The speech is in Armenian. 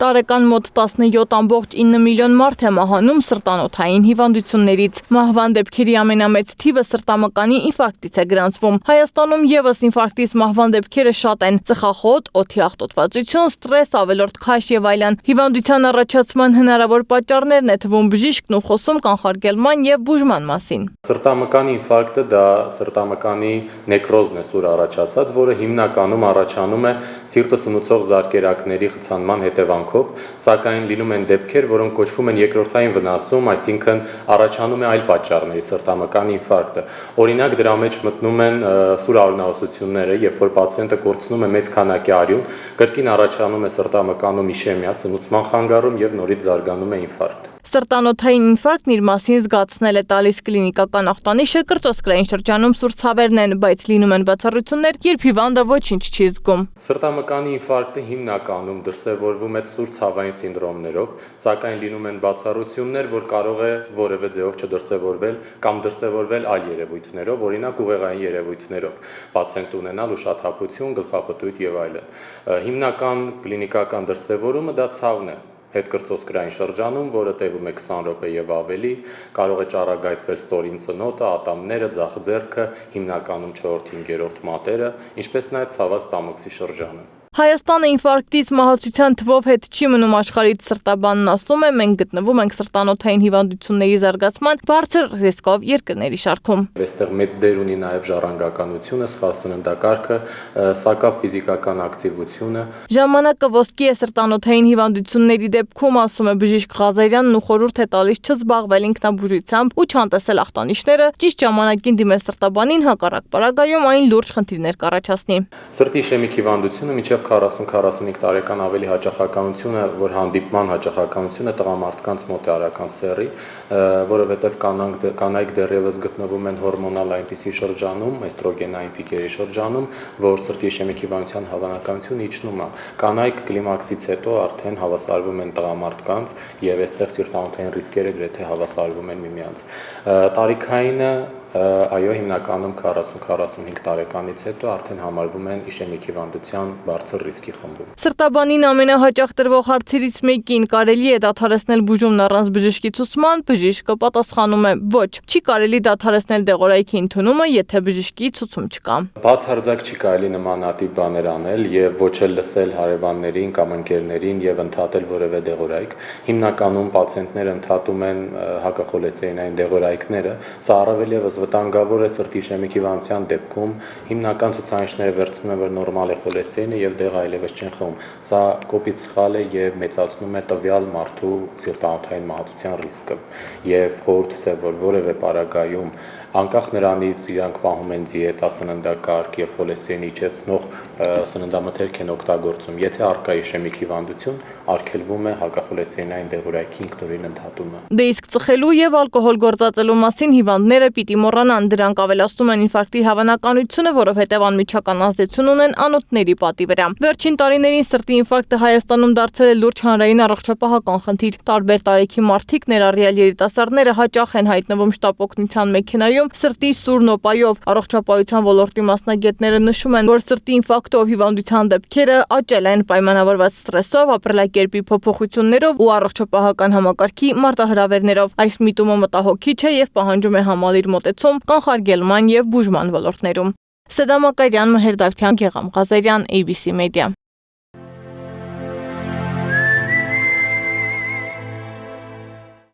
Տարեկան մոտ 17.9 միլիոն մարդ է մահանում սրտանոթային հիվանդություններից։ Մահվան դեպքերի ամենամեծ թիվը սրտամկանի ինֆարկտից է գրանցվում։ Հայաստանում ևս ինֆարկտից մահվան դեպքերը շատ են՝ ծխախոտ, օդի աղտոտվածություն, ստրես, ավելորդ քաշ եւ այլն։ Հիվանդության առաջացման հնարավոր պատճառներն է թվում բժիշկն ու խոսում կանխարգելման եւ բուժման մասին։ Սրտամկանի ինֆարկտը դա սրտամկանի նեկրոզն է սուր առաջացած, որը հիմնականում առաջանում է սիրտը սնուցող զարկերակների խցանման հետևանքով, սակայն լինում են դեպքեր, որոնք կոչվում են երկրորդային վնասում, այսինքն առաջանում է այլ պատճառների սրտամկանի ինֆարկտը։ Օրինակ դրա մեջ մտնում են սուր արյունահոսությունները, երբ որ պացիենտը կորցնում է մեծ քանակի արյուն, կրկին առաջանում է սրտամկանում իշեմիա, սնուցման խանգարում եւ նորից զարգանում է ինֆարկտ։ Սրտանոթային ինֆարկտն իր մասին զգացնել է տալիս կլինիկական ախտանիշը կրծոսկրային շրջանում սուր ցավերն են, բայց լինում են բացառություններ, երբ հիվանդը ոչինչ չի զգում։ Սրտամկանի ինֆարկտը հիմնականում դրսևորվում է սուր ցավային սինդրոմներով, սակայն լինում են բացառություններ, որ կարող է որևէ ձևով չդրսևորվել կամ դրսևորվել այլ երևույթներով, օրինակ ուղեղային երևույթներով, պացիենտը ունենալ ուշաթափություն, գլխապտույտ եւ այլն։ Հիմնական կլինիկական դրսևորումը դա ցավն է հետկրծոսկրային շրջանում, որը տևում է 20 րոպե եւ ավելի, կարող է ճառագայթվել ստորին ծնոտը, ատամները, ձախ ձեռքը, հիմնականում 4-5-րդ մատերը, ինչպես նաեւ ցաված տամոքսի շրջանը։ Հայաստանը ինֆարկտից մահացության թվով հետ չի մնում աշխարհից, սրտաբանն ասում է, մենք գտնվում ենք սրտանոթային հիվանդությունների զարգացման բարձր ռիսկով երկրների շարքում։ Այստեղ մեծ դեր ունի նաև ժառանգականությունը, սխալ սննդակարգը, սակավ ֆիզիկական ակտիվությունը։ Ժամանակը ոսկի է սրտանոթային հիվանդությունների դեպքում, ասում է բժիշկ Ղազարյանն ու խորհուրդ է տալիս չզբաղվել ինքնաբուժությամբ ու չանտեսել ախտանիշները, ճիշտ ժամանակին դիմել սրտաբանին, հակառակ պարագայում այն լուրջ խնդիրներ կառաջացնի։ Սրտի իշեմիկ հիվանդությունը մինչև 40-45 տարեկան ավելի հաճախականությունը, որ հանդիպման հաճախականությունը տղամարդկանց մոտ է արական սեռի, որովհետև կանայք դեռևս գտնվում են հորմոնալ այնպիսի շրջանում, էստրոգենային պիկերի շրջանում, որ սրտի իշեմիկ հիվանդության հավանականությունը իջնում է։ Կանայք կլիմաքսից հետո արդեն հավասարվում են տղամարդկանց եւ այստեղ սիրտանոթային ռիսկերը գրեթե հավասարվում են միմյանց։ Տարիքայինը այո, հիմնականում 40-45 տարեկանից հետո արդեն համարվում են իշեմիկ հիվանդության բարձր ռիսկի խմբում։ Սրտաբանին ամենահաճախ տրվող հարցերից մեկին՝ կարելի է դադարեցնել բուժումն առանց բժշկի ցուցման, բժիշկը պատասխանում է՝ ոչ, չի կարելի դադարեցնել դեղորայքի ընդունումը, եթե բժշկի ցուցում չկա։ Բացարձակ չի կարելի նմանատիպ բաներ անել եւ ոչ էլ լսել հարևաններին կամ ընկերներին եւ ընդհատել որևէ դեղորայք։ Հիմնականում պացիենտները ընդհատում են հակախոլեստերինային դեղորայքները, սա առավել եւս վտանգավոր է սրտի իշեմիկ հիվանդության դեպքում, հիմնական ցուցանիշները վերցնում են, որ նորմալ է խոլեստերինը եւ դեղը այլևս չեն խմում։ Սա կոպիտ սխալ է եւ մեծացնում է տվյալ մարդու սիրտանոթային մահացության ռիսկը։ Եվ խորհուրդս է, որ որևէ պարագայում անկախ նրանից իրանք պահում են դիետա, սննդակարգ եւ խոլեստերին իջեցնող սննդամթերք են օգտագործում։ Եթե առկա իշեմիկ հիվանդություն, արգելվում է հակախոլեստերինային դեղորայքի ինքնուրույն ընդհատումը։ Դե իսկ ծխելու եւ ալկոհոլ գործածելու մասին հիվանդները պիտի մոռանան, դրանք ավելացնում են ինֆարկտի հավանականությունը, որովհետեւ անմիջական ազդեցություն ունեն անոթների պատի վրա։ Վերջին տարիներին սրտի ինֆարկտը Հայաստանում դարձել է լուրջ հանրային առողջապահական խնդիր։ Տարբեր տարիքի մարդիկ, ներառյալ երիտասարդները, հաճախ են հայտնվում շտապ օգնության մեքենայում սրտի սուր նոպայով։ Առողջապահության ոլորտի մասնագետները նշում են, որ սրտի ինֆարկտով հիվանդության դեպքերը աճել են պայմանավորված ստրեսով, ապրելակերպի փոփոխություններով ու առողջապահական համակարգի մարտահրավերներով։ Այս միտումը մտահոգիչ է եւ պահանջում է համալիր մոտեցում կանխարգելման եւ բուժման ոլորտներում։ Սեդա Մակարյան, Մհեր Դավթյան, Գեգամ Ղազարյան, ABC Media։